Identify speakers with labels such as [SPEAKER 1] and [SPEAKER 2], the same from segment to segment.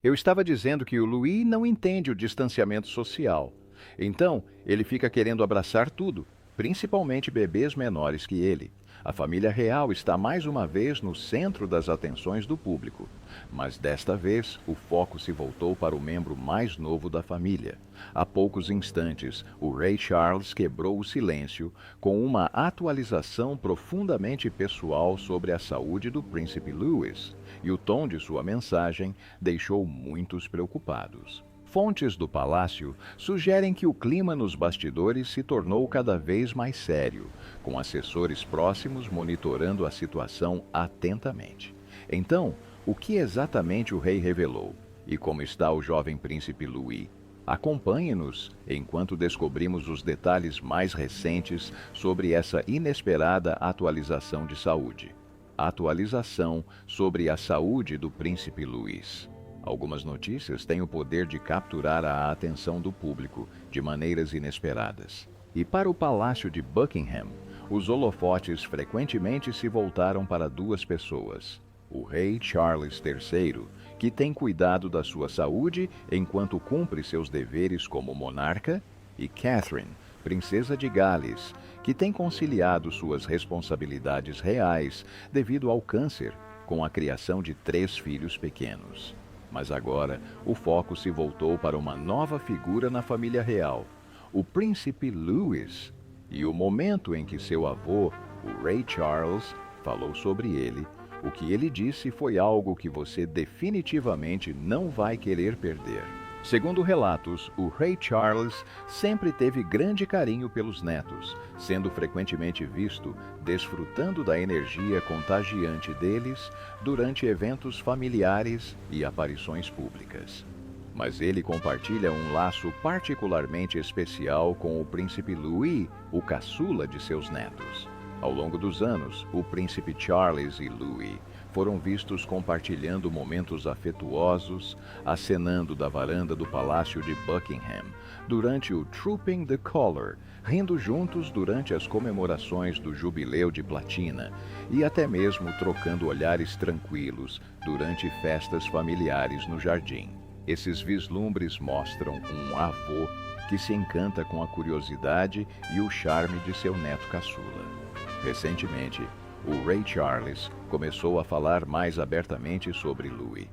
[SPEAKER 1] Eu estava dizendo que o Louis não entende o distanciamento social. Então, ele fica querendo abraçar tudo, principalmente bebês menores que ele. A família real está mais uma vez no centro das atenções do público. Mas desta vez, o foco se voltou para o membro mais novo da família. Há poucos instantes, o Rei Charles quebrou o silêncio com uma atualização profundamente pessoal sobre a saúde do príncipe Louis, e o tom de sua mensagem deixou muitos preocupados. Fontes do palácio sugerem que o clima nos bastidores se tornou cada vez mais sério, com assessores próximos monitorando a situação atentamente. Então, o que exatamente o rei revelou? E como está o jovem príncipe Louis? Acompanhe-nos enquanto descobrimos os detalhes mais recentes sobre essa inesperada atualização de saúde. Atualização sobre a saúde do príncipe Louis. Algumas notícias têm o poder de capturar a atenção do público de maneiras inesperadas. E para o Palácio de Buckingham, os holofotes frequentemente se voltaram para duas pessoas: o rei Charles III, que tem cuidado da sua saúde enquanto cumpre seus deveres como monarca, e Catherine, princesa de Gales, que tem conciliado suas responsabilidades reais devido ao câncer com a criação de 3 filhos pequenos. Mas agora, o foco se voltou para uma nova figura na família real, o príncipe Louis, e o momento em que seu avô, o rei Charles, falou sobre ele. O que ele disse foi algo que você definitivamente não vai querer perder. Segundo relatos, o rei Charles sempre teve grande carinho pelos netos, sendo frequentemente visto desfrutando da energia contagiante deles durante eventos familiares e aparições públicas. Mas ele compartilha um laço particularmente especial com o príncipe Louis, o caçula de seus netos. Ao longo dos anos, o príncipe Charles e Louis foram vistos compartilhando momentos afetuosos, acenando da varanda do Palácio de Buckingham, durante o Trooping the Colour, rindo juntos durante as comemorações do Jubileu de Platina e até mesmo trocando olhares tranquilos durante festas familiares no jardim. Esses vislumbres mostram um avô que se encanta com a curiosidade e o charme de seu neto caçula. Recentemente, o rei Charles começou a falar mais abertamente sobre Louis.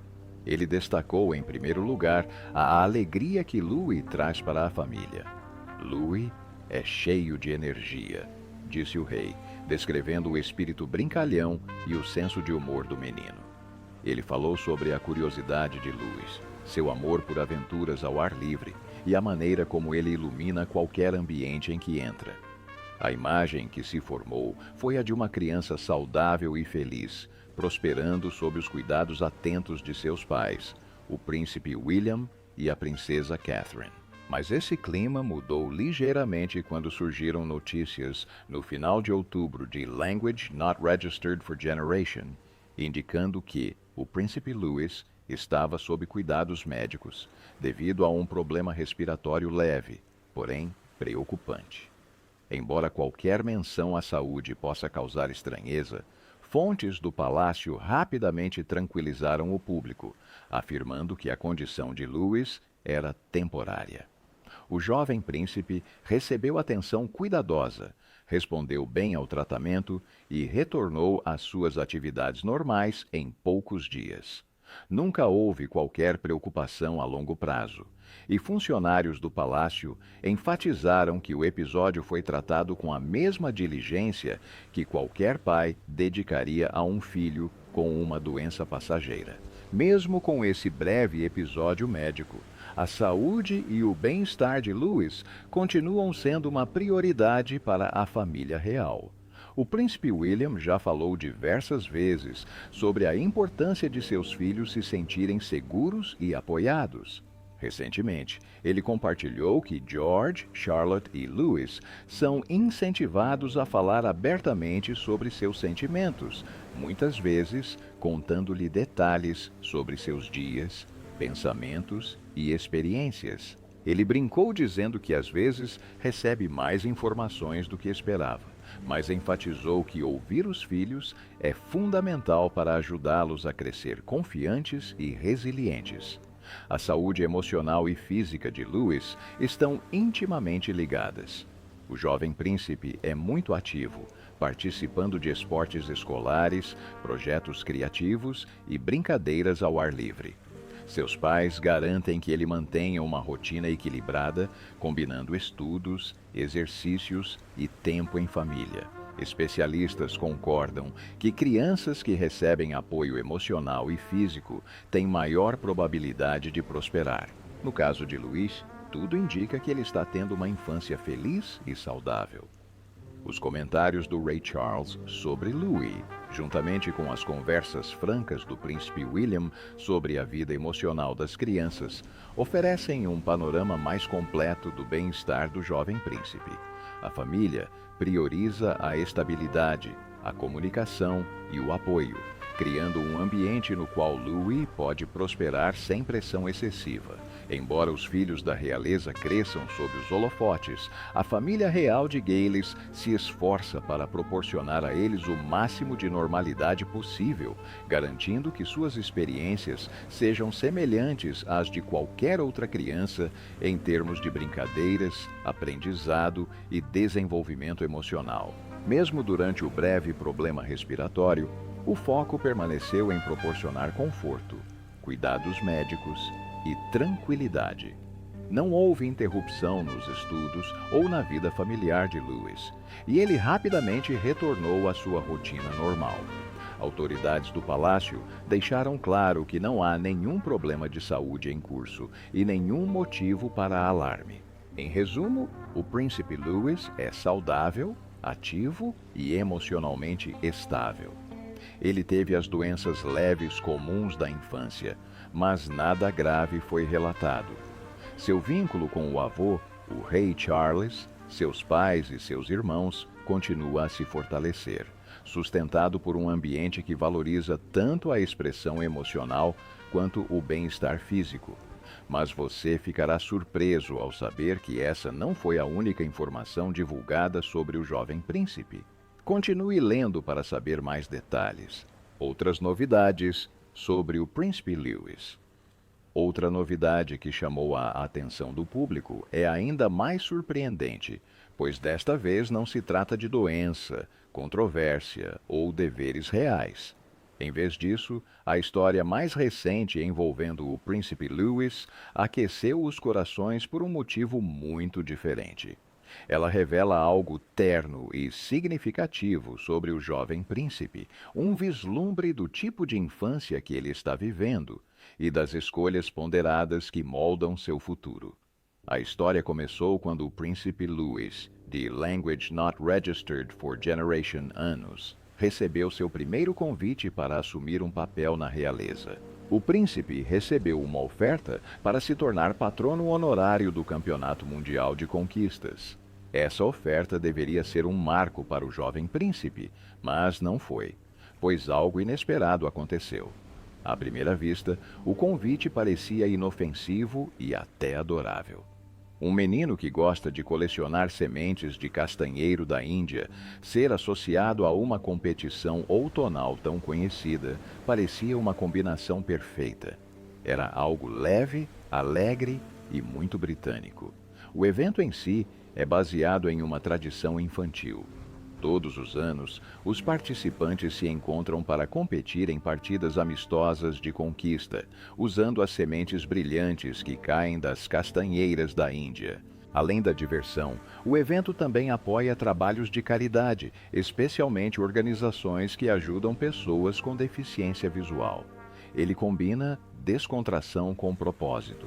[SPEAKER 1] Ele destacou, em primeiro lugar, a alegria que Louis traz para a família. Louis é cheio de energia, disse o rei, descrevendo o espírito brincalhão e o senso de humor do menino. Ele falou sobre a curiosidade de Louis, seu amor por aventuras ao ar livre e a maneira como ele ilumina qualquer ambiente em que entra. A imagem que se formou foi a de uma criança saudável e feliz, prosperando sob os cuidados atentos de seus pais, o príncipe William e a princesa Catherine. Mas esse clima mudou ligeiramente quando surgiram notícias no final de outubro de Language Not Registered for Generation, indicando que o príncipe Louis estava sob cuidados médicos, devido a um problema respiratório leve, porém preocupante. Embora qualquer menção à saúde possa causar estranheza, fontes do palácio rapidamente tranquilizaram o público, afirmando que a condição de Louis era temporária. O jovem príncipe recebeu atenção cuidadosa, respondeu bem ao tratamento e retornou às suas atividades normais em poucos dias. Nunca houve qualquer preocupação a longo prazo, e funcionários do palácio enfatizaram que o episódio foi tratado com a mesma diligência que qualquer pai dedicaria a um filho com uma doença passageira. Mesmo com esse breve episódio médico, a saúde e o bem-estar de Louis continuam sendo uma prioridade para a família real. O príncipe William já falou diversas vezes sobre a importância de seus filhos se sentirem seguros e apoiados. Recentemente, ele compartilhou que George, Charlotte e Louis são incentivados a falar abertamente sobre seus sentimentos, muitas vezes contando-lhe detalhes sobre seus dias, pensamentos e experiências. Ele brincou dizendo que às vezes recebe mais informações do que esperava, mas enfatizou que ouvir os filhos é fundamental para ajudá-los a crescer confiantes e resilientes. A saúde emocional e física de Louis estão intimamente ligadas. O jovem príncipe é muito ativo, participando de esportes escolares, projetos criativos e brincadeiras ao ar livre. Seus pais garantem que ele mantenha uma rotina equilibrada, combinando estudos, exercícios e tempo em família. Especialistas concordam que crianças que recebem apoio emocional e físico têm maior probabilidade de prosperar. No caso de Luiz, tudo indica que ele está tendo uma infância feliz e saudável. Os comentários do Ray Charles sobre Louis, juntamente com as conversas francas do príncipe William sobre a vida emocional das crianças, oferecem um panorama mais completo do bem-estar do jovem príncipe. A família prioriza a estabilidade, a comunicação e o apoio, criando um ambiente no qual Louis pode prosperar sem pressão excessiva. Embora os filhos da realeza cresçam sob os holofotes, a família real de Gales se esforça para proporcionar a eles o máximo de normalidade possível, garantindo que suas experiências sejam semelhantes às de qualquer outra criança em termos de brincadeiras, aprendizado e desenvolvimento emocional. Mesmo durante o breve problema respiratório, o foco permaneceu em proporcionar conforto, cuidados médicos e tranquilidade. Não houve interrupção nos estudos ou na vida familiar de Louis, e ele rapidamente retornou à sua rotina normal. Autoridades do palácio deixaram claro que não há nenhum problema de saúde em curso e nenhum motivo para alarme. Em resumo, o príncipe Louis é saudável, ativo e emocionalmente estável. Ele teve as doenças leves comuns da infância, mas nada grave foi relatado. Seu vínculo com o avô, o rei Charles, seus pais e seus irmãos, continua a se fortalecer, sustentado por um ambiente que valoriza tanto a expressão emocional quanto o bem-estar físico. Mas você ficará surpreso ao saber que essa não foi a única informação divulgada sobre o jovem príncipe. Continue lendo para saber mais detalhes. Outras novidades sobre o príncipe Louis. Outra novidade que chamou a atenção do público é ainda mais surpreendente, pois desta vez não se trata de doença, controvérsia ou deveres reais. Em vez disso, a história mais recente envolvendo o príncipe Louis aqueceu os corações por um motivo muito diferente. Ela revela algo terno e significativo sobre o jovem príncipe, um vislumbre do tipo de infância que ele está vivendo e das escolhas ponderadas que moldam seu futuro. A história começou quando o príncipe Louis, de Language Not Registered for Generation Annus, recebeu seu primeiro convite para assumir um papel na realeza. O príncipe recebeu uma oferta para se tornar patrono honorário do Campeonato Mundial de Conquistas. Essa oferta deveria ser um marco para o jovem príncipe, mas não foi, pois algo inesperado aconteceu. À primeira vista, o convite parecia inofensivo e até adorável. Um menino que gosta de colecionar sementes de castanheiro da Índia, ser associado a uma competição outonal tão conhecida, parecia uma combinação perfeita. Era algo leve, alegre e muito britânico. O evento em si é baseado em uma tradição infantil. Todos os anos, os participantes se encontram para competir em partidas amistosas de conquista, usando as sementes brilhantes que caem das castanheiras da Índia. Além da diversão, o evento também apoia trabalhos de caridade, especialmente organizações que ajudam pessoas com deficiência visual. Ele combina descontração com propósito.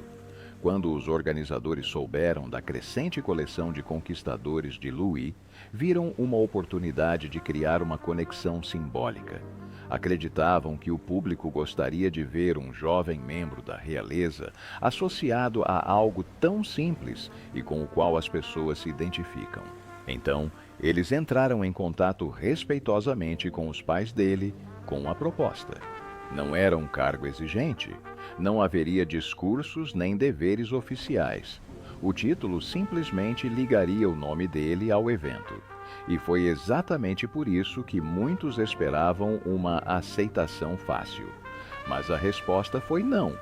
[SPEAKER 1] Quando os organizadores souberam da crescente coleção de conquistadores de Louis, viram uma oportunidade de criar uma conexão simbólica. Acreditavam que o público gostaria de ver um jovem membro da realeza associado a algo tão simples e com o qual as pessoas se identificam. Então, eles entraram em contato respeitosamente com os pais dele com a proposta. Não era um cargo exigente. Não haveria discursos nem deveres oficiais. O título simplesmente ligaria o nome dele ao evento. E foi exatamente por isso que muitos esperavam uma aceitação fácil. Mas a resposta foi não.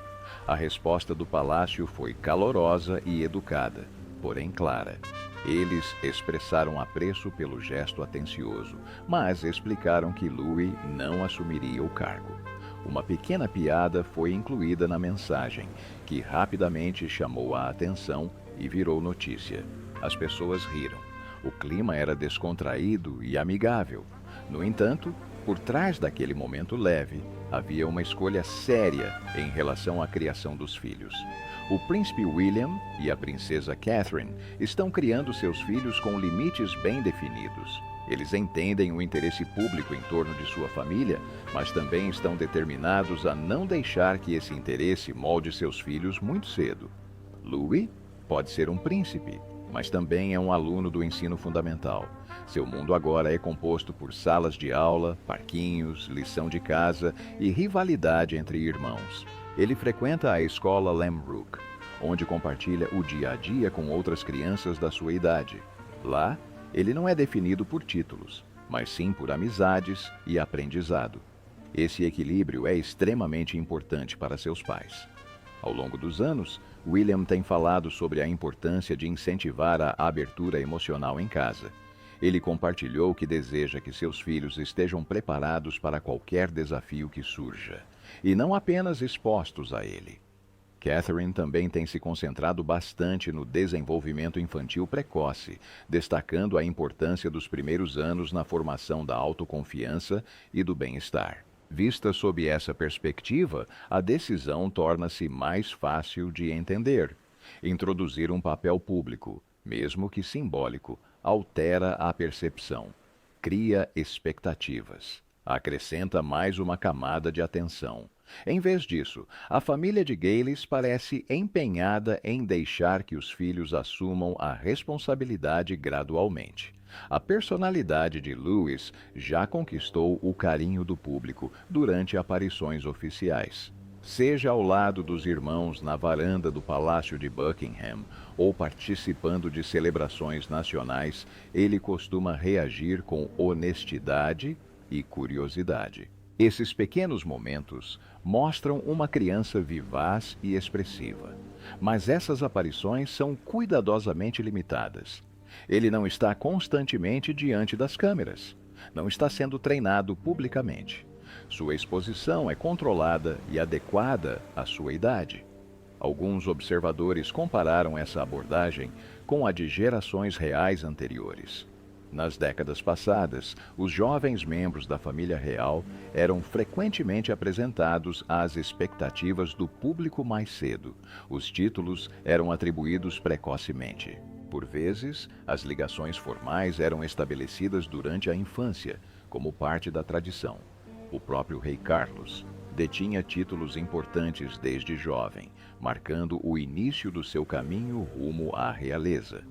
[SPEAKER 1] A resposta do palácio foi calorosa e educada, porém clara. Eles expressaram apreço pelo gesto atencioso, mas explicaram que Louis não assumiria o cargo. Uma pequena piada foi incluída na mensagem, que rapidamente chamou a atenção e virou notícia. As pessoas riram. O clima era descontraído e amigável. No entanto, por trás daquele momento leve, havia uma escolha séria em relação à criação dos filhos. O príncipe William e a princesa Catherine estão criando seus filhos com limites bem definidos. Eles entendem o interesse público em torno de sua família, mas também estão determinados a não deixar que esse interesse molde seus filhos muito cedo. Louis pode ser um príncipe, mas também é um aluno do ensino fundamental. Seu mundo agora é composto por salas de aula, parquinhos, lição de casa e rivalidade entre irmãos. Ele frequenta a escola Lambrook, onde compartilha o dia a dia com outras crianças da sua idade. Lá, ele não é definido por títulos, mas sim por amizades e aprendizado. Esse equilíbrio é extremamente importante para seus pais. Ao longo dos anos, William tem falado sobre a importância de incentivar a abertura emocional em casa. Ele compartilhou que deseja que seus filhos estejam preparados para qualquer desafio que surja, e não apenas expostos a ele. Catherine também tem se concentrado bastante no desenvolvimento infantil precoce, destacando a importância dos primeiros anos na formação da autoconfiança e do bem-estar. Vista sob essa perspectiva, a decisão torna-se mais fácil de entender. Introduzir um papel público, mesmo que simbólico, altera a percepção, cria expectativas, acrescenta mais uma camada de atenção. Em vez disso, a família de Gales parece empenhada em deixar que os filhos assumam a responsabilidade gradualmente. A personalidade de Louis já conquistou o carinho do público durante aparições oficiais. Seja ao lado dos irmãos na varanda do Palácio de Buckingham ou participando de celebrações nacionais, ele costuma reagir com honestidade e curiosidade. Esses pequenos momentos mostram uma criança vivaz e expressiva, mas essas aparições são cuidadosamente limitadas. Ele não está constantemente diante das câmeras, não está sendo treinado publicamente. Sua exposição é controlada e adequada à sua idade. Alguns observadores compararam essa abordagem com a de gerações reais anteriores. Nas décadas passadas, os jovens membros da família real eram frequentemente apresentados às expectativas do público mais cedo. Os títulos eram atribuídos precocemente. Por vezes, as ligações formais eram estabelecidas durante a infância, como parte da tradição. O próprio rei Carlos detinha títulos importantes desde jovem, marcando o início do seu caminho rumo à realeza.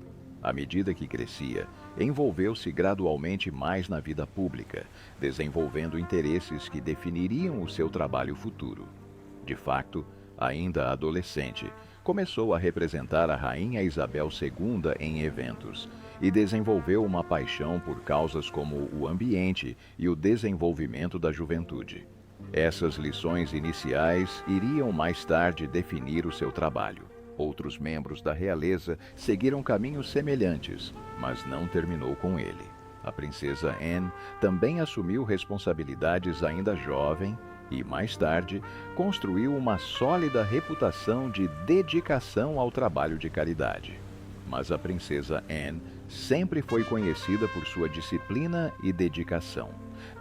[SPEAKER 1] À medida que crescia, envolveu-se gradualmente mais na vida pública, desenvolvendo interesses que definiriam o seu trabalho futuro. De facto, ainda adolescente, começou a representar a Rainha Isabel II em eventos e desenvolveu uma paixão por causas como o ambiente e o desenvolvimento da juventude. Essas lições iniciais iriam mais tarde definir o seu trabalho. Outros membros da realeza seguiram caminhos semelhantes, mas não terminou com ele. A princesa Anne também assumiu responsabilidades ainda jovem e, mais tarde, construiu uma sólida reputação de dedicação ao trabalho de caridade. Mas a princesa Anne sempre foi conhecida por sua disciplina e dedicação.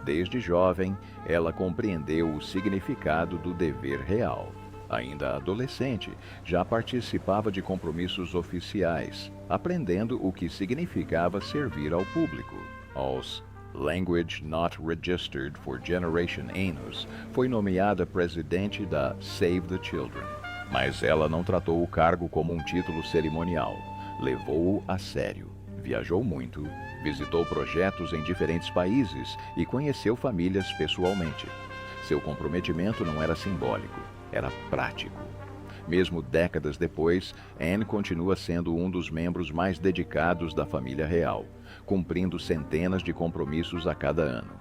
[SPEAKER 1] Desde jovem, ela compreendeu o significado do dever real. Ainda adolescente, já participava de compromissos oficiais, aprendendo o que significava servir ao público. Aos Language Not Registered for Generation Anus, foi nomeada presidente da Save the Children. Mas ela não tratou o cargo como um título cerimonial. Levou-o a sério. Viajou muito, visitou projetos em diferentes países e conheceu famílias pessoalmente. Seu comprometimento não era simbólico, era prático. Mesmo décadas depois, Anne continua sendo um dos membros mais dedicados da família real, cumprindo centenas de compromissos a cada ano.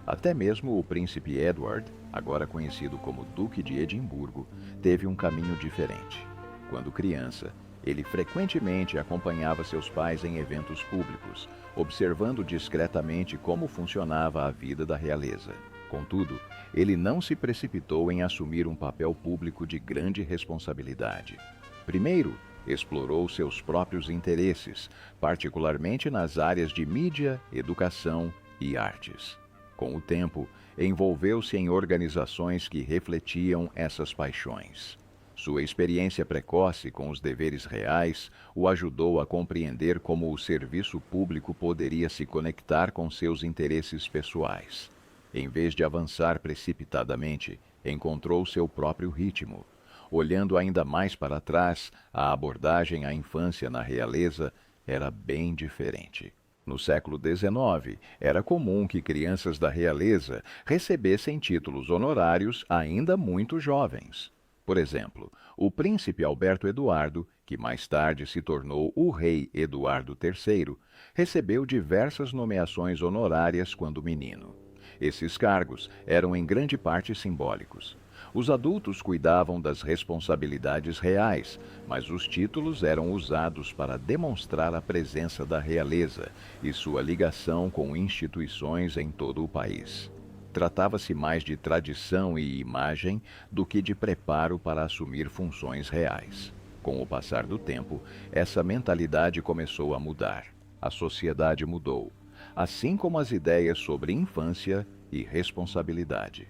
[SPEAKER 1] Até mesmo o príncipe Edward, agora conhecido como Duque de Edimburgo, teve um caminho diferente. Quando criança, ele frequentemente acompanhava seus pais em eventos públicos, observando discretamente como funcionava a vida da realeza. Contudo, ele não se precipitou em assumir um papel público de grande responsabilidade. Primeiro, explorou seus próprios interesses, particularmente nas áreas de mídia, educação e artes. Com o tempo, envolveu-se em organizações que refletiam essas paixões. Sua experiência precoce com os deveres reais o ajudou a compreender como o serviço público poderia se conectar com seus interesses pessoais. Em vez de avançar precipitadamente, encontrou seu próprio ritmo. Olhando ainda mais para trás, a abordagem à infância na realeza era bem diferente. No século XIX, era comum que crianças da realeza recebessem títulos honorários ainda muito jovens. Por exemplo, o príncipe Alberto Eduardo, que mais tarde se tornou o rei Eduardo III, recebeu diversas nomeações honorárias quando menino. Esses cargos eram em grande parte simbólicos. Os adultos cuidavam das responsabilidades reais, mas os títulos eram usados para demonstrar a presença da realeza e sua ligação com instituições em todo o país. Tratava-se mais de tradição e imagem do que de preparo para assumir funções reais. Com o passar do tempo, essa mentalidade começou a mudar. A sociedade mudou, assim como as ideias sobre infância e responsabilidade.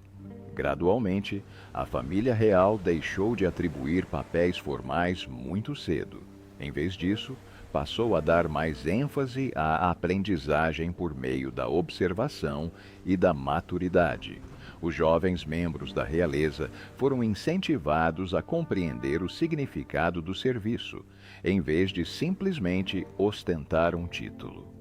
[SPEAKER 1] Gradualmente, a família real deixou de atribuir papéis formais muito cedo. Em vez disso, passou a dar mais ênfase à aprendizagem por meio da observação e da maturidade. Os jovens membros da realeza foram incentivados a compreender o significado do serviço, em vez de simplesmente ostentar um título.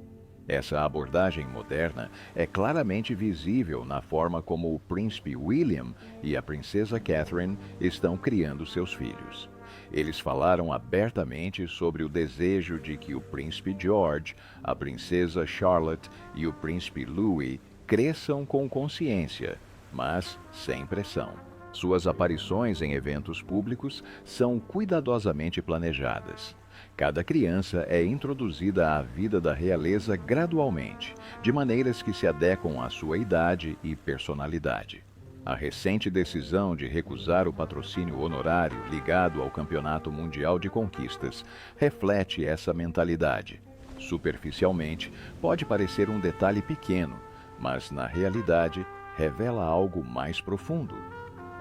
[SPEAKER 1] Essa abordagem moderna é claramente visível na forma como o príncipe William e a princesa Catherine estão criando seus filhos. Eles falaram abertamente sobre o desejo de que o príncipe George, a princesa Charlotte e o príncipe Louis cresçam com consciência, mas sem pressão. Suas aparições em eventos públicos são cuidadosamente planejadas. Cada criança é introduzida à vida da realeza gradualmente, de maneiras que se adequam à sua idade e personalidade. A recente decisão de recusar o patrocínio honorário ligado ao Campeonato Mundial de Conquistas reflete essa mentalidade. Superficialmente, pode parecer um detalhe pequeno, mas na realidade revela algo mais profundo.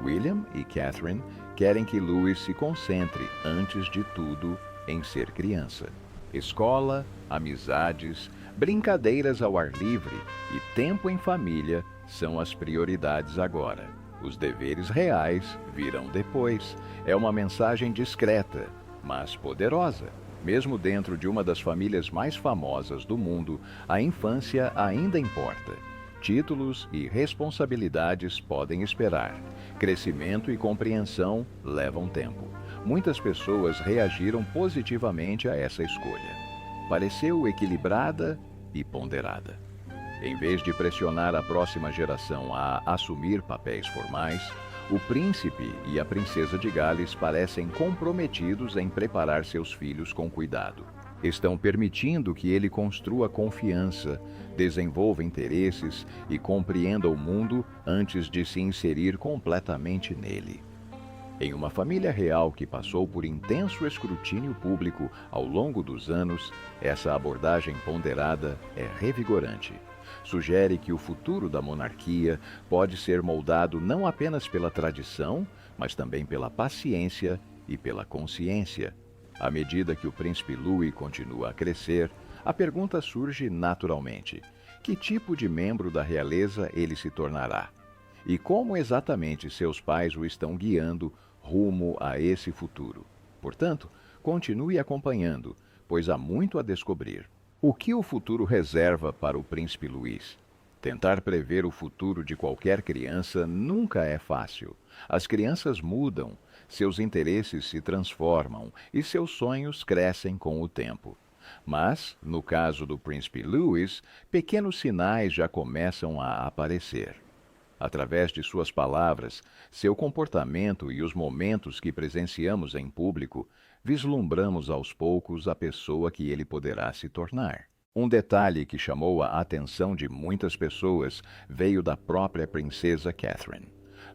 [SPEAKER 1] William e Catherine querem que Louis se concentre, antes de tudo, em ser criança. Escola, amizades, brincadeiras ao ar livre e tempo em família são as prioridades agora. Os deveres reais virão depois. É uma mensagem discreta, mas poderosa. Mesmo dentro de uma das famílias mais famosas do mundo, a infância ainda importa. Títulos e responsabilidades podem esperar. Crescimento e compreensão levam tempo. Muitas pessoas reagiram positivamente a essa escolha. Pareceu equilibrada e ponderada. Em vez de pressionar a próxima geração a assumir papéis formais, o príncipe e a princesa de Gales parecem comprometidos em preparar seus filhos com cuidado. Estão permitindo que ele construa confiança, desenvolva interesses e compreenda o mundo antes de se inserir completamente nele. Em uma família real que passou por intenso escrutínio público ao longo dos anos, essa abordagem ponderada é revigorante. Sugere que o futuro da monarquia pode ser moldado não apenas pela tradição, mas também pela paciência e pela consciência. À medida que o príncipe Louis continua a crescer, a pergunta surge naturalmente: que tipo de membro da realeza ele se tornará? E como exatamente seus pais o estão guiando rumo a esse futuro? Portanto, continue acompanhando, pois há muito a descobrir. O que o futuro reserva para o príncipe Louis? Tentar prever o futuro de qualquer criança nunca é fácil. As crianças mudam, seus interesses se transformam e seus sonhos crescem com o tempo. Mas, no caso do príncipe Louis, pequenos sinais já começam a aparecer. Através de suas palavras, seu comportamento e os momentos que presenciamos em público, vislumbramos aos poucos a pessoa que ele poderá se tornar. Um detalhe que chamou a atenção de muitas pessoas veio da própria princesa Catherine.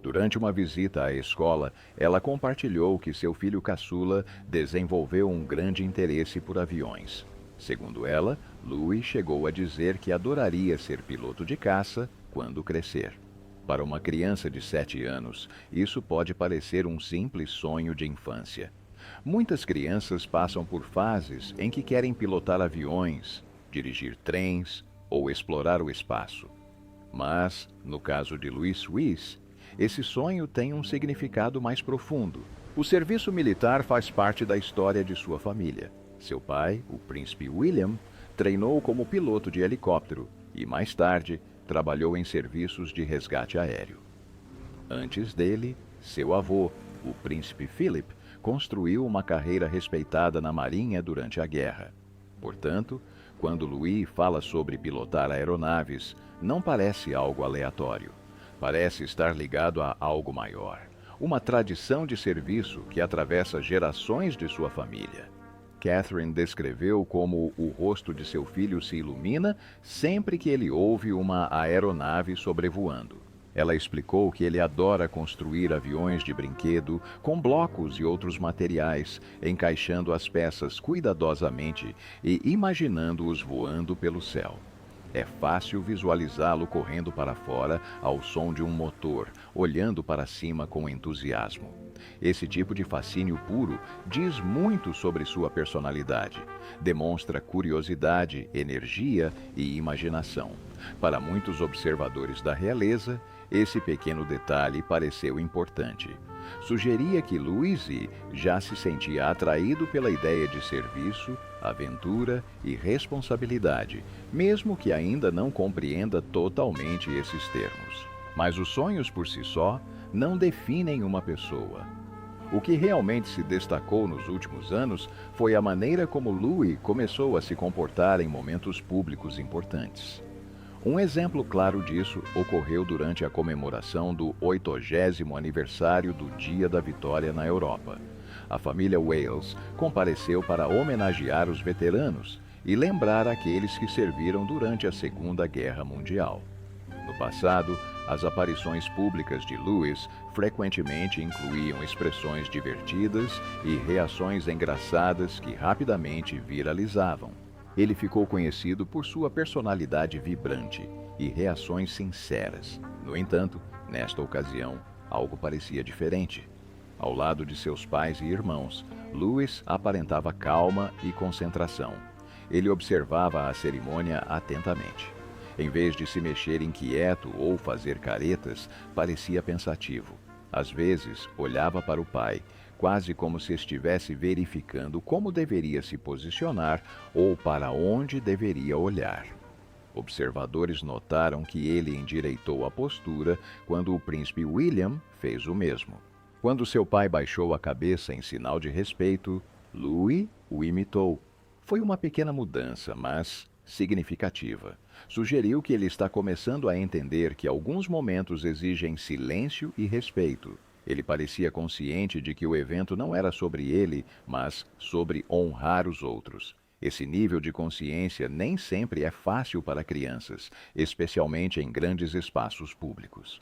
[SPEAKER 1] Durante uma visita à escola, ela compartilhou que seu filho caçula desenvolveu um grande interesse por aviões. Segundo ela, Louis chegou a dizer que adoraria ser piloto de caça quando crescer. Para uma criança de 7 anos, isso pode parecer um simples sonho de infância. Muitas crianças passam por fases em que querem pilotar aviões, dirigir trens ou explorar o espaço. Mas, no caso de Louis Suisse, esse sonho tem um significado mais profundo. O serviço militar faz parte da história de sua família. Seu pai, o príncipe William, treinou como piloto de helicóptero e, mais tarde, trabalhou em serviços de resgate aéreo. Antes dele, seu avô, o príncipe Philip, construiu uma carreira respeitada na Marinha durante a guerra. Portanto, quando Louis fala sobre pilotar aeronaves, não parece algo aleatório. Parece estar ligado a algo maior, uma tradição de serviço que atravessa gerações de sua família. Catherine descreveu como o rosto de seu filho se ilumina sempre que ele ouve uma aeronave sobrevoando. Ela explicou que ele adora construir aviões de brinquedo com blocos e outros materiais, encaixando as peças cuidadosamente e imaginando-os voando pelo céu. É fácil visualizá-lo correndo para fora ao som de um motor, olhando para cima com entusiasmo. Esse tipo de fascínio puro diz muito sobre sua personalidade. Demonstra curiosidade, energia e imaginação. Para muitos observadores da realeza, esse pequeno detalhe pareceu importante. Sugeria que Louis já se sentia atraído pela ideia de serviço, aventura e responsabilidade, mesmo que ainda não compreenda totalmente esses termos. Mas os sonhos por si só não definem uma pessoa. O que realmente se destacou nos últimos anos foi a maneira como Louis começou a se comportar em momentos públicos importantes. Um exemplo claro disso ocorreu durante a comemoração do 80º aniversário do Dia da Vitória na Europa. A família Wales compareceu para homenagear os veteranos e lembrar aqueles que serviram durante a Segunda Guerra Mundial. No passado, as aparições públicas de Louis frequentemente incluíam expressões divertidas e reações engraçadas que rapidamente viralizavam. Ele ficou conhecido por sua personalidade vibrante e reações sinceras. No entanto, nesta ocasião, algo parecia diferente. Ao lado de seus pais e irmãos, Louis aparentava calma e concentração. Ele observava a cerimônia atentamente. Em vez de se mexer inquieto ou fazer caretas, parecia pensativo. Às vezes, olhava para o pai, quase como se estivesse verificando como deveria se posicionar ou para onde deveria olhar. Observadores notaram que ele endireitou a postura quando o príncipe William fez o mesmo. Quando seu pai baixou a cabeça em sinal de respeito, Louis o imitou. Foi uma pequena mudança, mas significativa. Sugeriu que ele está começando a entender que alguns momentos exigem silêncio e respeito. Ele parecia consciente de que o evento não era sobre ele, mas sobre honrar os outros. Esse nível de consciência nem sempre é fácil para crianças, especialmente em grandes espaços públicos.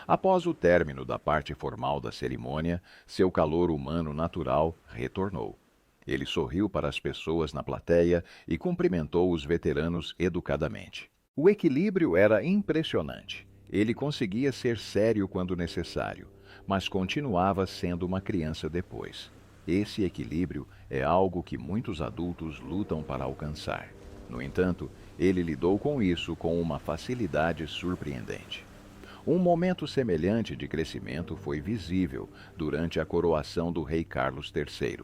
[SPEAKER 1] Após o término da parte formal da cerimônia, seu calor humano natural retornou. Ele sorriu para as pessoas na plateia e cumprimentou os veteranos educadamente. O equilíbrio era impressionante. Ele conseguia ser sério quando necessário, mas continuava sendo uma criança depois. Esse equilíbrio é algo que muitos adultos lutam para alcançar. No entanto, ele lidou com isso com uma facilidade surpreendente. Um momento semelhante de crescimento foi visível durante a coroação do rei Carlos III.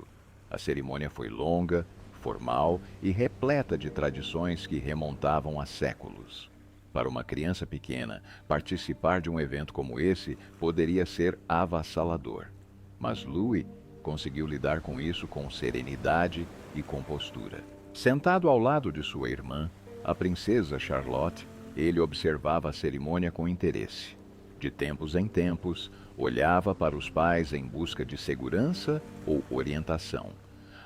[SPEAKER 1] A cerimônia foi longa, formal e repleta de tradições que remontavam a séculos. Para uma criança pequena, participar de um evento como esse poderia ser avassalador. Mas Louis conseguiu lidar com isso com serenidade e compostura. Sentado ao lado de sua irmã, a princesa Charlotte, ele observava a cerimônia com interesse. De tempos em tempos, olhava para os pais em busca de segurança ou orientação.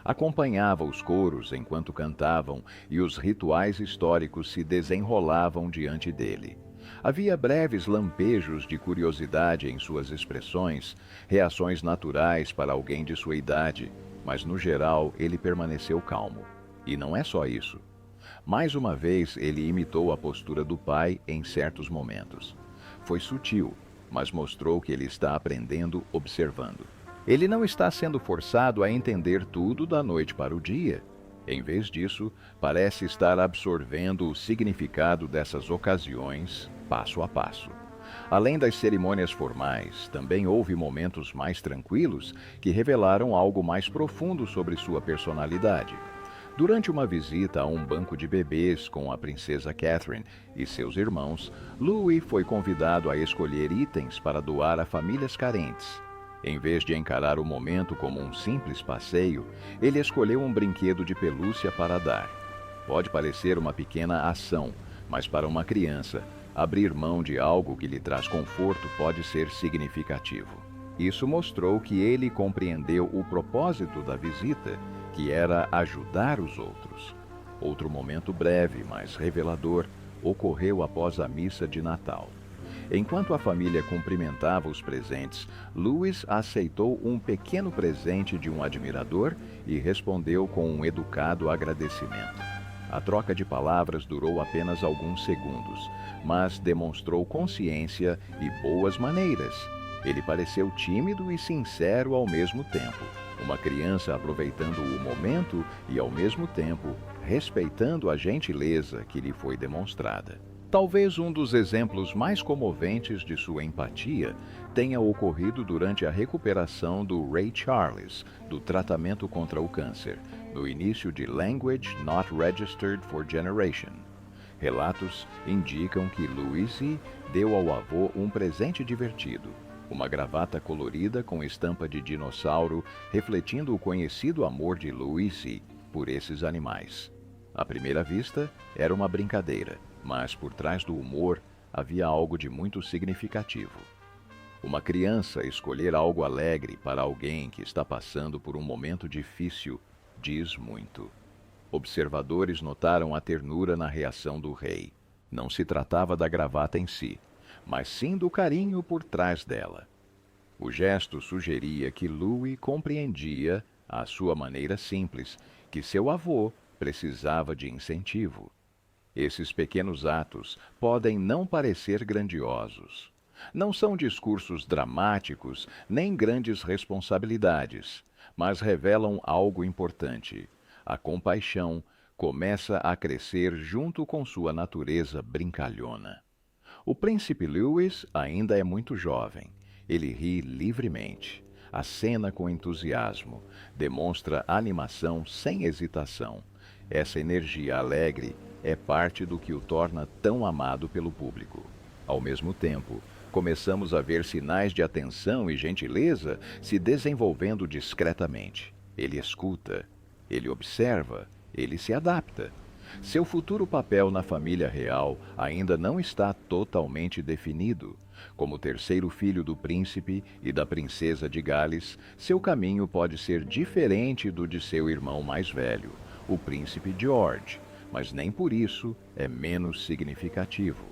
[SPEAKER 1] Acompanhava os coros enquanto cantavam e os rituais históricos se desenrolavam diante dele. Havia breves lampejos de curiosidade em suas expressões, reações naturais para alguém de sua idade, mas no geral ele permaneceu calmo. E não é só isso. Mais uma vez ele imitou a postura do pai em certos momentos. Foi sutil, mas mostrou que ele está aprendendo observando. Ele não está sendo forçado a entender tudo da noite para o dia. Em vez disso, parece estar absorvendo o significado dessas ocasiões, passo a passo. Além das cerimônias formais, também houve momentos mais tranquilos que revelaram algo mais profundo sobre sua personalidade. Durante uma visita a um banco de bebês com a princesa Catherine e seus irmãos, Louis foi convidado a escolher itens para doar a famílias carentes. Em vez de encarar o momento como um simples passeio, ele escolheu um brinquedo de pelúcia para dar. Pode parecer uma pequena ação, mas para uma criança, abrir mão de algo que lhe traz conforto pode ser significativo. Isso mostrou que ele compreendeu o propósito da visita, que era ajudar os outros. Outro momento breve, mas revelador, ocorreu após a missa de Natal. Enquanto a família cumprimentava os presentes, Louis aceitou um pequeno presente de um admirador e respondeu com um educado agradecimento. A troca de palavras durou apenas alguns segundos, mas demonstrou consciência e boas maneiras. Ele pareceu tímido e sincero ao mesmo tempo. Uma criança aproveitando o momento e, ao mesmo tempo, respeitando a gentileza que lhe foi demonstrada. Talvez um dos exemplos mais comoventes de sua empatia tenha ocorrido durante a recuperação do Ray Charles do tratamento contra o câncer, no início de Language Not Registered for Generation. Relatos indicam que Louis deu ao avô um presente divertido, uma gravata colorida com estampa de dinossauro, refletindo o conhecido amor de Louis por esses animais. À primeira vista, era uma brincadeira, mas por trás do humor havia algo de muito significativo. Uma criança escolher algo alegre para alguém que está passando por um momento difícil diz muito. Observadores notaram a ternura na reação do rei. Não se tratava da gravata em si, mas sim do carinho por trás dela. O gesto sugeria que Louis compreendia, à sua maneira simples, que seu avô precisava de incentivo. Esses pequenos atos podem não parecer grandiosos. Não são discursos dramáticos nem grandes responsabilidades, mas revelam algo importante. A compaixão começa a crescer junto com sua natureza brincalhona. O príncipe Louis ainda é muito jovem. Ele ri livremente, acena com entusiasmo, demonstra animação sem hesitação. Essa energia alegre é parte do que o torna tão amado pelo público. Ao mesmo tempo, começamos a ver sinais de atenção e gentileza se desenvolvendo discretamente. Ele escuta, ele observa, ele se adapta. Seu futuro papel na família real ainda não está totalmente definido. Como terceiro filho do príncipe e da princesa de Gales, seu caminho pode ser diferente do de seu irmão mais velho, o príncipe George, mas nem por isso é menos significativo.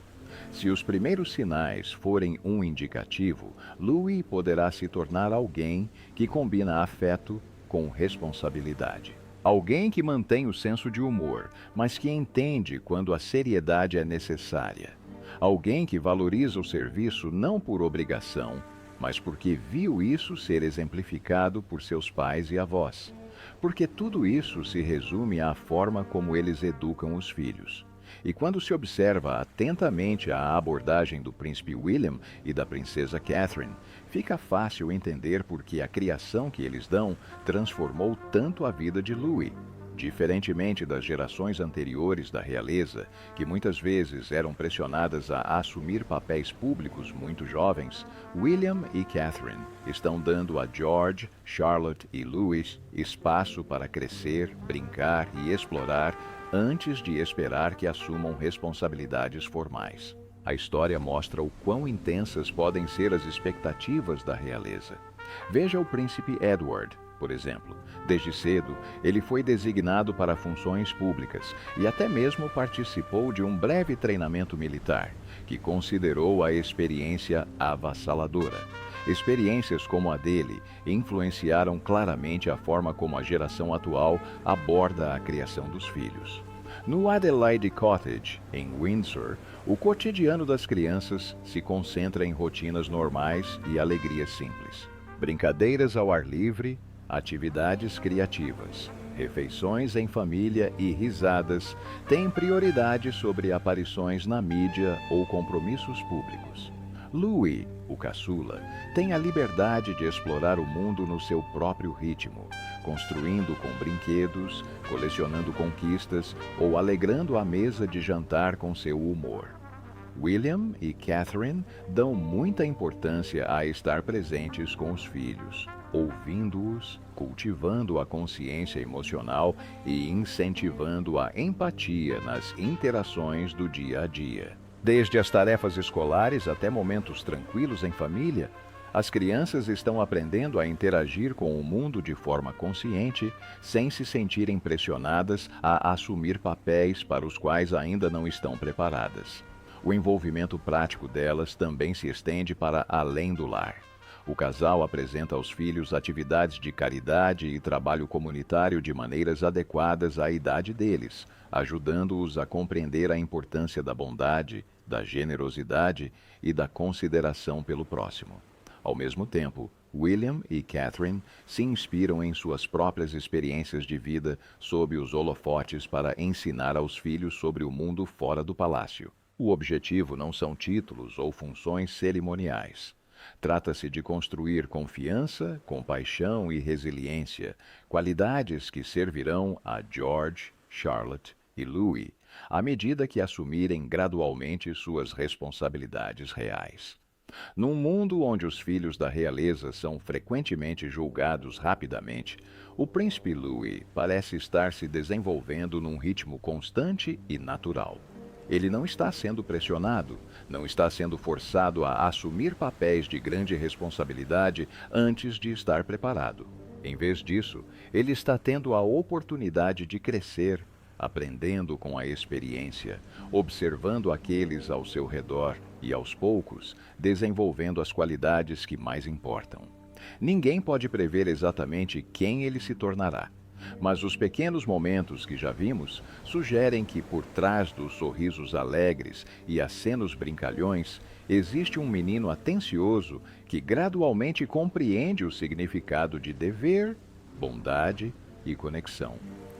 [SPEAKER 1] Se os primeiros sinais forem um indicativo, Louis poderá se tornar alguém que combina afeto com responsabilidade. Alguém que mantém o senso de humor, mas que entende quando a seriedade é necessária. Alguém que valoriza o serviço não por obrigação, mas porque viu isso ser exemplificado por seus pais e avós. Porque tudo isso se resume à forma como eles educam os filhos. E quando se observa atentamente a abordagem do príncipe William e da princesa Catherine, fica fácil entender por que a criação que eles dão transformou tanto a vida de Louis. Diferentemente das gerações anteriores da realeza, que muitas vezes eram pressionadas a assumir papéis públicos muito jovens, William e Catherine estão dando a George, Charlotte e Louis espaço para crescer, brincar e explorar antes de esperar que assumam responsabilidades formais. A história mostra o quão intensas podem ser as expectativas da realeza. Veja o príncipe Edward, por exemplo. Desde cedo, ele foi designado para funções públicas e até mesmo participou de um breve treinamento militar, que considerou a experiência avassaladora. Experiências como a dele influenciaram claramente a forma como a geração atual aborda a criação dos filhos. No Adelaide Cottage, em Windsor, o cotidiano das crianças se concentra em rotinas normais e alegrias simples. Brincadeiras ao ar livre, atividades criativas, refeições em família e risadas têm prioridade sobre aparições na mídia ou compromissos públicos. Louis, o caçula, tem a liberdade de explorar o mundo no seu próprio ritmo, construindo com brinquedos, colecionando conquistas ou alegrando a mesa de jantar com seu humor. William e Catherine dão muita importância a estar presentes com os filhos, ouvindo-os, cultivando a consciência emocional e incentivando a empatia nas interações do dia a dia. Desde as tarefas escolares até momentos tranquilos em família, as crianças estão aprendendo a interagir com o mundo de forma consciente, sem se sentirem pressionadas a assumir papéis para os quais ainda não estão preparadas. O envolvimento prático delas também se estende para além do lar. O casal apresenta aos filhos atividades de caridade e trabalho comunitário de maneiras adequadas à idade deles, ajudando-os a compreender a importância da bondade, da generosidade e da consideração pelo próximo. Ao mesmo tempo, William e Catherine se inspiram em suas próprias experiências de vida sob os holofotes para ensinar aos filhos sobre o mundo fora do palácio. O objetivo não são títulos ou funções cerimoniais. Trata-se de construir confiança, compaixão e resiliência, qualidades que servirão a George, Charlotte e Louis à medida que assumirem gradualmente suas responsabilidades reais. Num mundo onde os filhos da realeza são frequentemente julgados rapidamente, o príncipe Louis parece estar se desenvolvendo num ritmo constante e natural. Ele não está sendo pressionado, não está sendo forçado a assumir papéis de grande responsabilidade antes de estar preparado. Em vez disso, ele está tendo a oportunidade de crescer, aprendendo com a experiência, observando aqueles ao seu redor e, aos poucos, desenvolvendo as qualidades que mais importam. Ninguém pode prever exatamente quem ele se tornará. Mas os pequenos momentos que já vimos sugerem que por trás dos sorrisos alegres e acenos brincalhões existe um menino atencioso que gradualmente compreende o significado de dever, bondade e conexão.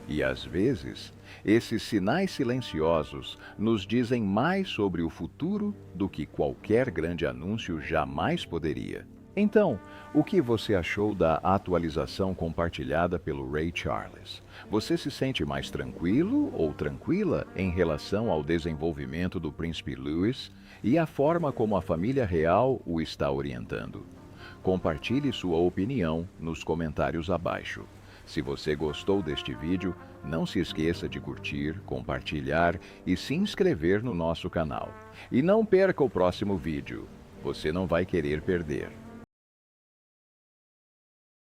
[SPEAKER 1] E às vezes, esses sinais silenciosos nos dizem mais sobre o futuro do que qualquer grande anúncio jamais poderia. Então, o que você achou da atualização compartilhada pelo Ray Charles? Você se sente mais tranquilo ou tranquila em relação ao desenvolvimento do príncipe Louis e a forma como a família real o está orientando? Compartilhe sua opinião nos comentários abaixo. Se você gostou deste vídeo, não se esqueça de curtir, compartilhar e se inscrever no nosso canal. E não perca o próximo vídeo. Você não vai querer perder.